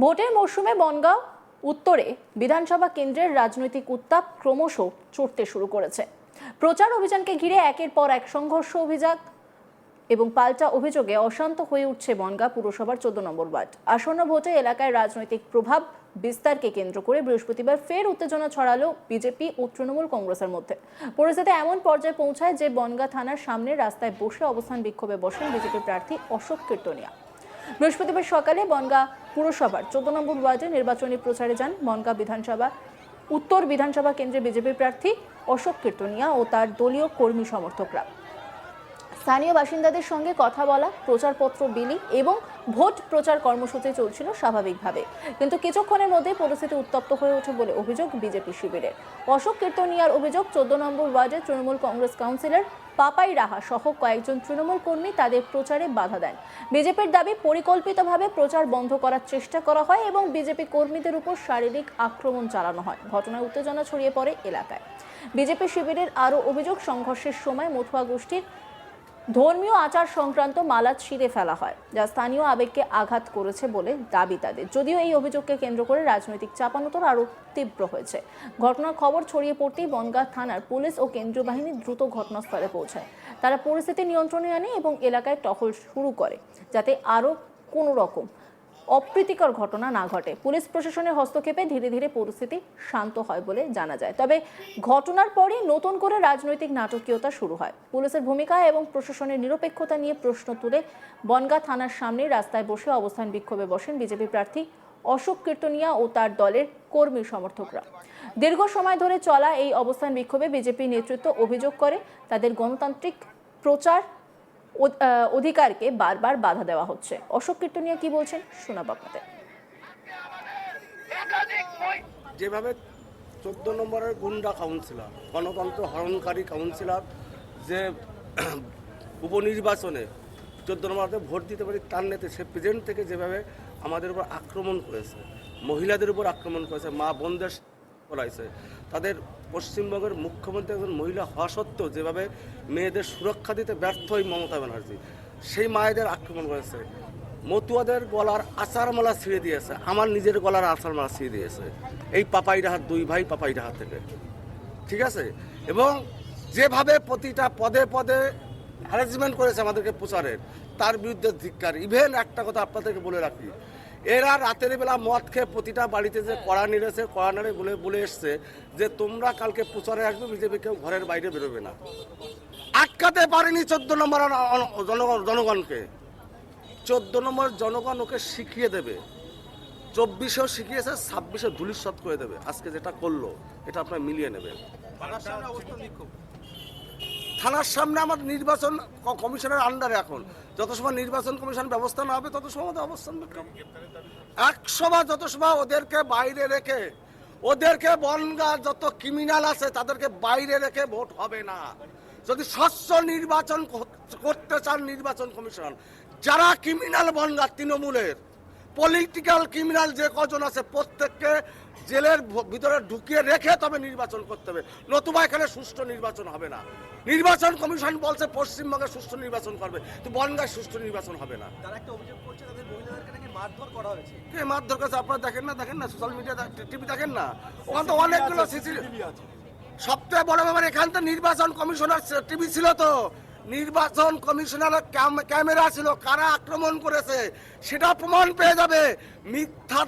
ভোটের মরশুমে বনগাঁ উত্তরে বিধানসভা কেন্দ্রের রাজনৈতিক উত্তাপ ক্রমশ চড়তে শুরু করেছে। প্রচার অভিযানকে ঘিরে একের পর এক সংঘর্ষ অভিযোগ এবং পাল্টা অভিযোগে অশান্ত হয়ে উঠছে বনগাঁ পুরসভার 14 নম্বর ওয়ার্ড। আসন্ন ভোটে এলাকায় রাজনৈতিক প্রভাব বিস্তারকে কেন্দ্র করে বৃহস্পতিবার ফের উত্তেজনা ছড়ালো বিজেপি ও তৃণমূল কংগ্রেসের মধ্যে। পরিস্থিতি এমন পর্যায়ে পৌঁছায় যে বনগাঁ থানার সামনে রাস্তায় বসে অবস্থান বিক্ষোভে বসেন বিজেপি প্রার্থী অশোক কীর্তনিয়া। বৃহস্পতিবার সকালে বনগাঁ পুরসভার 14 নম্বর ওয়ার্ডে নির্বাচনী প্রচারে যান বনগাঁ বিধানসভা উত্তর বিধানসভা কেন্দ্রে বিজেপি প্রার্থী অশোক কীর্তনিয়া ও তার দলীয় কর্মী সমর্থকরা। স্থানীয় বাসিন্দাদের সঙ্গে কথা বলা, প্রচারপত্র বিলি এবং ভোট প্রচার কর্মসূচি চলছিল স্বাভাবিকভাবে, কিন্তু কিছুক্ষণের মধ্যে পরিস্থিতি উত্তপ্ত হয়ে ওঠে বলে অভিযোগ বিজেপি শিবিরের। অশোক কীর্তনিয়ার অভিযোগ, 14 নম্বর ওয়ার্ডে তৃণমূল কংগ্রেস কাউন্সিলর পাপাই রাহা সহ কয়েকজন তৃণমূল কর্মী তাদের প্রচারে বাধা দেন। বিজেপির দাবি, পরিকল্পিতভাবে প্রচার বন্ধ করার চেষ্টা করা হয় এবং বিজেপি কর্মীদের উপর শারীরিক আক্রমণ চালানো হয়। ঘটনায় উত্তেজনা ছড়িয়ে পড়ে এলাকায়। বিজেপি শিবিরের আরও অভিযোগ, সংঘর্ষের সময় মথুয়া গোষ্ঠীর ধর্মীয় আচার সংক্রান্ত মালা ছিঁড়ে ফেলা হয়, যা স্থানীয় আবেগকে আঘাত করেছে বলে দাবি তাদের। যদিও এই অভিযোগকে কেন্দ্র করে রাজনৈতিক চাপানোতর আরও তীব্র হয়েছে। ঘটনার খবর ছড়িয়ে পড়তেই বনগাঁ থানার পুলিশ ও কেন্দ্রীয় বাহিনী দ্রুত ঘটনাস্থলে পৌঁছায়। তারা পরিস্থিতি নিয়ন্ত্রণে আনে এবং এলাকায় টহল শুরু করে, যাতে আরও কোনো রকম অপ্রীতিকর ঘটনা না ঘটে। পুলিশ প্রশাসনের হস্তক্ষেপে ধীরে ধীরে পরিস্থিতি শান্ত হয় বলে জানা যায়। তবে ঘটনার পরই নতুন করে রাজনৈতিক নাটকীয়তা শুরু হয়। পুলিশের ভূমিকা এবং প্রশাসনের নিরপেক্ষতা নিয়ে প্রশ্ন তুলে বনগাঁ থানার সামনে রাস্তায় বসে অবস্থান বিক্ষোভে বসেন বিজেপি প্রার্থী অশোক কীর্তনিয়া ও তার দলের কর্মী সমর্থকরা। দীর্ঘ সময় ধরে চলা এই অবস্থান বিক্ষোভে বিজেপি নেতৃত্ব অভিযোগ করে তাদের গণতান্ত্রিক প্রচার অধিকারকে বারবার বাধা দেওয়া হচ্ছে। অশোক কীর্তনিয়া কি বলছেন শোনাব আপনাদের। যেভাবে 14 নম্বরের গুন্ডা কাউন্সিলর, গণতন্ত্র হরণকারী কাউন্সিলর, যে উপনির্বাচনে 14 নম্বরে ভোট দিতে পারি তার নেতা, সে প্রেজেন্ট থেকে যেভাবে আমাদের উপর আক্রমণ করেছে, মহিলাদের উপর আক্রমণ করেছে, মা বোনদের করাইছে, তাদের পশ্চিমবঙ্গের মুখ্যমন্ত্রী একজন মহিলা হওয়া সত্ত্বেও যেভাবে মেয়েদের সুরক্ষা দিতে ব্যর্থ হয় মমতা ব্যানার্জি, সেই মায়েদের আক্রমণ করেছে। মতুয়াদের গলার আচারমালা ছিঁড়ে দিয়েছে, আমার নিজের গলার আচারমালা ছিঁড়ে দিয়েছে এই পাপাই রাহার দুই ভাই পাপাই রাহার থেকে, ঠিক আছে। এবং যেভাবে প্রতিটা পদে পদে হ্যারাসমেন্ট করেছে আমাদেরকে প্রচারের, তার বিরুদ্ধে ধিক্কার। ইভেন একটা কথা আপনাদেরকে বলে রাখি, এরা রাতের বেলা মদ খেয়ে প্রতিটা বাড়িতে যে কড়া নেড়েছে, কড়া নেড়ে বলে এসছে যে তোমরা কালকে প্রচারে আসবে, বিজেপি কেউ ঘরের বাইরে বেরোবে না। আটকাতে পারেনি 14 নম্বর জনগণকে। 14 নম্বর জনগণ ওকে শিখিয়ে দেবে। 24-এও শিখিয়েছে, 26-এ ধুলিস্বৎ করে দেবে। আজকে যেটা করলো এটা আপনার মিলিয়ে নেবেন। থানার সামনে আমার নির্বাচন কমিশনের আন্ডারে, এখন যত সময় নির্বাচন কমিশন ব্যবস্থা না হবে তত সময় অবস্থান 100 বার, যত সময় ওদেরকে বাইরে রেখে, ওদেরকে বনগাঁ যত ক্রিমিনাল আছে তাদেরকে বাইরে রেখে ভোট হবে না। যদি স্বচ্ছ নির্বাচন করতে চান নির্বাচন কমিশন, যারা ক্রিমিনাল বনগাঁ তৃণমূলের পলিটিক্যাল ক্রিমিনাল যে কজন আছে প্রত্যেককে জেলের ভিতরে ঢুকিয়ে রেখে তবে নির্বাচন করতে হবে, নতুবা এখানে সুষ্ঠু নির্বাচন হবে না। নির্বাচন কমিশন বলছে পশ্চিমবঙ্গে সুষ্ঠু নির্বাচন করবে, তো বনগাঁয় সুষ্ঠু নির্বাচন হবে না। তারা একটা অভিযোগ করছে তাদের মহিলাদেরকে নাকি মারধর করা হয়েছে। কে মারধর করেছে আপনারা দেখেন না সোশ্যাল মিডিয়া টিভি দেখেন না, ওখানে তো অনেকগুলো সিসিটিভি আছে। সবচেয়ে বড় ব্যাপার, এখান তো নির্বাচন কমিশনার টিভি ছিল, তো নির্বাচন কমিশনারের ক্যামেরা ছিল, কারা আক্রমণ করেছে সেটা প্রমাণ পেয়ে যাবে। মিথ্যা,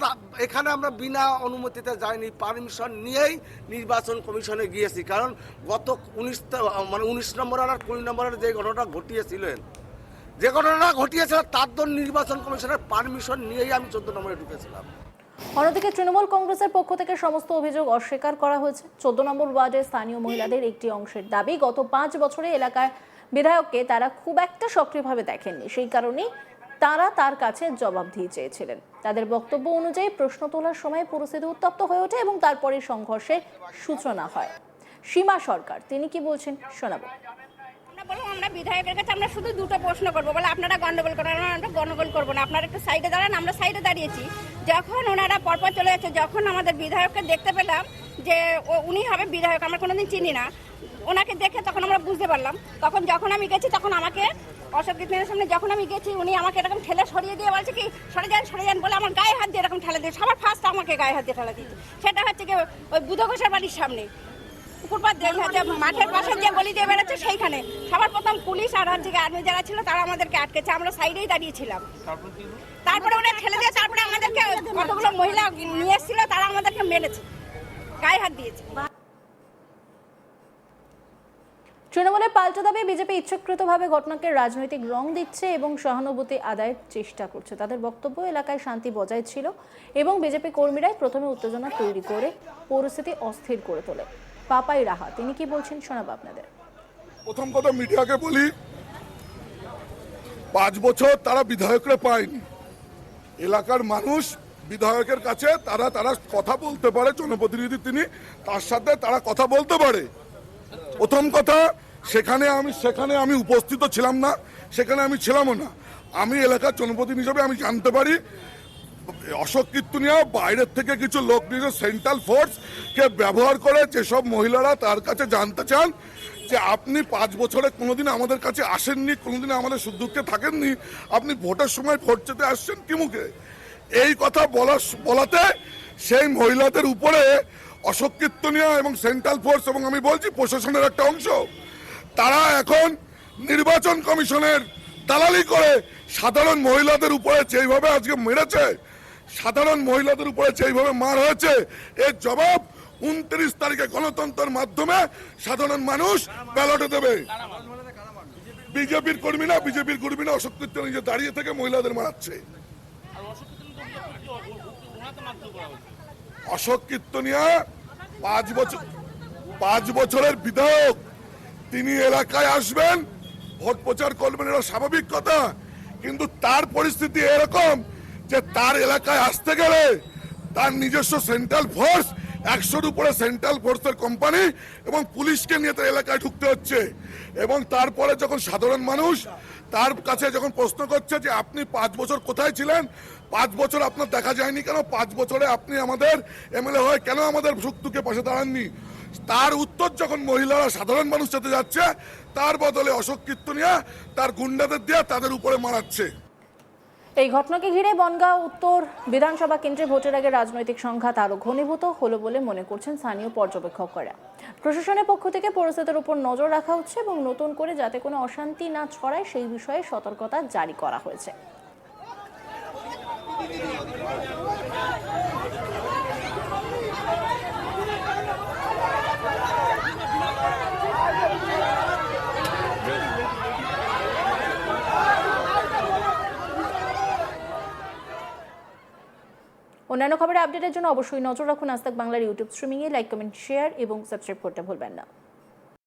এখানে আমরা বিনা অনুমতিতে যাইনি, পারমিশন নিয়েই নির্বাচন কমিশনে গিয়েছি। কারণ গত 19 নম্বর আর 20 নম্বরের যে ঘটনাটা ঘটিয়েছিল তার জন্য নির্বাচন কমিশনের পারমিশন নিয়েই আমি 14 নম্বরে ঢুকেছিলাম। অন্যদিকে তৃণমূল কংগ্রেসের পক্ষ থেকে সমস্ত অভিযোগ অস্বীকার করা হয়েছে। 14 নম্বর ওয়ার্ডের স্থানীয় মহিলাদের একটি অংশের দাবি, গত 5 বছরে এলাকায় বিধায়ককে তারা খুব একটা সক্রিয়ভাবে দেখেননি, সেই কারণেই তারা তার কাছে জবাবদিহি চেয়েছিলেন। তাদের বক্তব্য অনুযায়ী প্রশ্ন তোলার সময় পরিস্থিতি উত্তপ্ত হয়ে ওঠে এবং তারপরে সংঘর্ষের সূচনা হয়। সীমা সরকার তিনি কি বলছেন শোনাবো। আমরা বিধায়কের কাছে আমরা শুধু দুটো প্রশ্ন করবো, বলে আপনারা গন্ডগোল করেন, আমরা গন্ডগোল করবো না, আপনারা একটু সাইডে দাঁড়ান। আমরা সাইডে দাঁড়িয়েছি, যখন ওনারা পরপর চলে যাচ্ছে, যখন আমাদের বিধায়ককে দেখতে পেলাম যে উনি হবে বিধায়ক, আমরা কোনোদিন চিনি না। ওনাকে দেখে তখন আমরা বুঝতে পারলাম। তখন যখন আমি গেছি তখন আমাকে অশোক কৃষ্ণের সামনে যখন আমি গেছি উনি আমাকে এরকম ঠেলে সরিয়ে দিয়ে বলছে কি সরে যান বলে আমার গায়ে হাত দিয়ে এরকম ঠেলে দিয়ে সবার ফার্স্ট আমাকে গায়ে হাত দিয়ে ঠেলে দিয়েছে। সেটা হচ্ছে কি ওই বুধ ঘোষের বাড়ির সামনে পুকুরপাড় হচ্ছে মাঠের পাশে যে গলি দিয়ে বেড়াচ্ছে সেইখানে সবার প্রথম পুলিশ আর হচ্ছে আর্মি যারা ছিল তারা আমাদেরকে আটকেছে, আমরা সাইডেই দাঁড়িয়েছিলাম। তারপরে ওরা ঠেলে দিয়ে তারপরে আমাদেরকে কতগুলো মহিলা নিয়ে এসেছিল, তারা আমাদেরকে মেরেছে, গায়ে হাত দিয়েছে। তৃণমূলের পাল্টা দাবি বিজেপি ইচ্ছাকৃতভাবে ঘটনাকে রাজনৈতিক রং দিচ্ছে এবং সহানুভূতি আদায়ের চেষ্টা করছে। তাদের বক্তব্য, এলাকায় শান্তি বজায় ছিল এবং বিজেপি কর্মীরাই প্রথমে উত্তেজনা তৈরি করে পরিস্থিতি অস্থির করে তোলে। পাপাই রাহা তিনি কি বলছেন শোনাবো আপনাদের। প্রথম কথা মিডিয়াকে বলি, 5 বছর তারা বিধায়করা পায়নি। এলাকার মানুষ বিধায়কের কাছে তারা কথা বলতে পারে, জনপ্রতিনিধি তিনি, তার সাথে তারা কথা বলতে পারে। প্রথম কথা, সেখানে আমি উপস্থিত ছিলাম না, সেখানে আমি ছিলামও না। আমি এলাকার জনপ্রতিনিধি হিসেবে আমি জানতে পারি অশোক কীর্তনিয়া বাইরের থেকে কিছু লোক নিয়ে সেন্ট্রাল ফোর্সকে ব্যবহার করে যেসব মহিলারা তার কাছে জানতে চান যে আপনি 5 বছরে কোনোদিন আমাদের কাছে আসেননি, কোনোদিন আমাদের সুখ-দুঃখে থাকেননি, আপনি ভোটের সময় ভোট চেতে আসছেন কি মুখে? এই কথা বলাতে সেই মহিলাদের উপরে অশোক কীর্তনিয়া এবং সেন্ট্রাল ফোর্স এবং আমি বলছি প্রশাসনের একটা অংশ, তারা এখন নির্বাচন কমিশনের দালালি করে সাধারণ মহিলাদের উপরে যেইভাবে আজকে মেরেছে, সাধারণ মহিলাদের উপরে যেইভাবে মার হয়েছে, এর জবাব 29 তারিখে গণতন্ত্রের মাধ্যমে সাধারণ মানুষ ব্যালটে দেবে। বিজেপির কর্মী না অশোক কীর্তনিয়া নিজে দাঁড়িয়ে থেকে মহিলাদের মারাচ্ছে। অশোক কীর্তনিয়া 5 বছরের বিধায়ক, তিনি এলাকায় আসবেন, ভোট প্রচার করবেন, এটা স্বাভাবিক কথা। কিন্তু তার পরিস্থিতি এরকম যে তার এলাকায় আসতে গেলে তার নিজস্ব সেন্ট্রাল ফোর্স, 100-র উপরে সেন্ট্রাল ফোর্সের কোম্পানি এবং পুলিশকে নিয়ে তার এলাকায় ঢুকতে হচ্ছে। এবং তারপরে যখন সাধারণ মানুষ তার কাছে যখন প্রশ্ন করছে যে আপনি 5 বছর কোথায় ছিলেন, 5 বছর আপনার দেখা যায়নি কেন, 5 বছরে আপনি আমাদের এমএলএ হয়ে কেন আমাদের সুখ-দুঃখে পাশে দাঁড়াননি, তার উত্তর যখন মহিলারা সাধারণ মানুষ সাথে যাচ্ছে, তার বদলে অশোক কীর্তনিয়া তার গুন্ডাদের দিয়ে তাদের উপরে মারাচ্ছে। এই ঘটনাকে ঘিরে বনগাঁ উত্তর বিধানসভা কেন্দ্রে ভোটের আগে রাজনৈতিক সংঘাত আরো ঘনীভূত হলো বলে মনে করছেন স্থানীয় পর্যবেক্ষকরা। প্রশাসনের পক্ষ থেকে পরিস্থিতির উপর নজর রাখা হচ্ছে এবং নতুন করে যাতে কোনো অশান্তি না ছড়ায় সেই বিষয়ে সতর্কতা জারি করা হয়েছে। অন্যান্য খবরের আপডেটের জন্য অবশ্যই নজর রাখুন আজ তাক বাংলার ইউটিউব স্ট্রিমিংয়ে। লাইক, কমেন্ট, শেয়ার এবং সাবস্ক্রাইব করতে ভুলবেন না।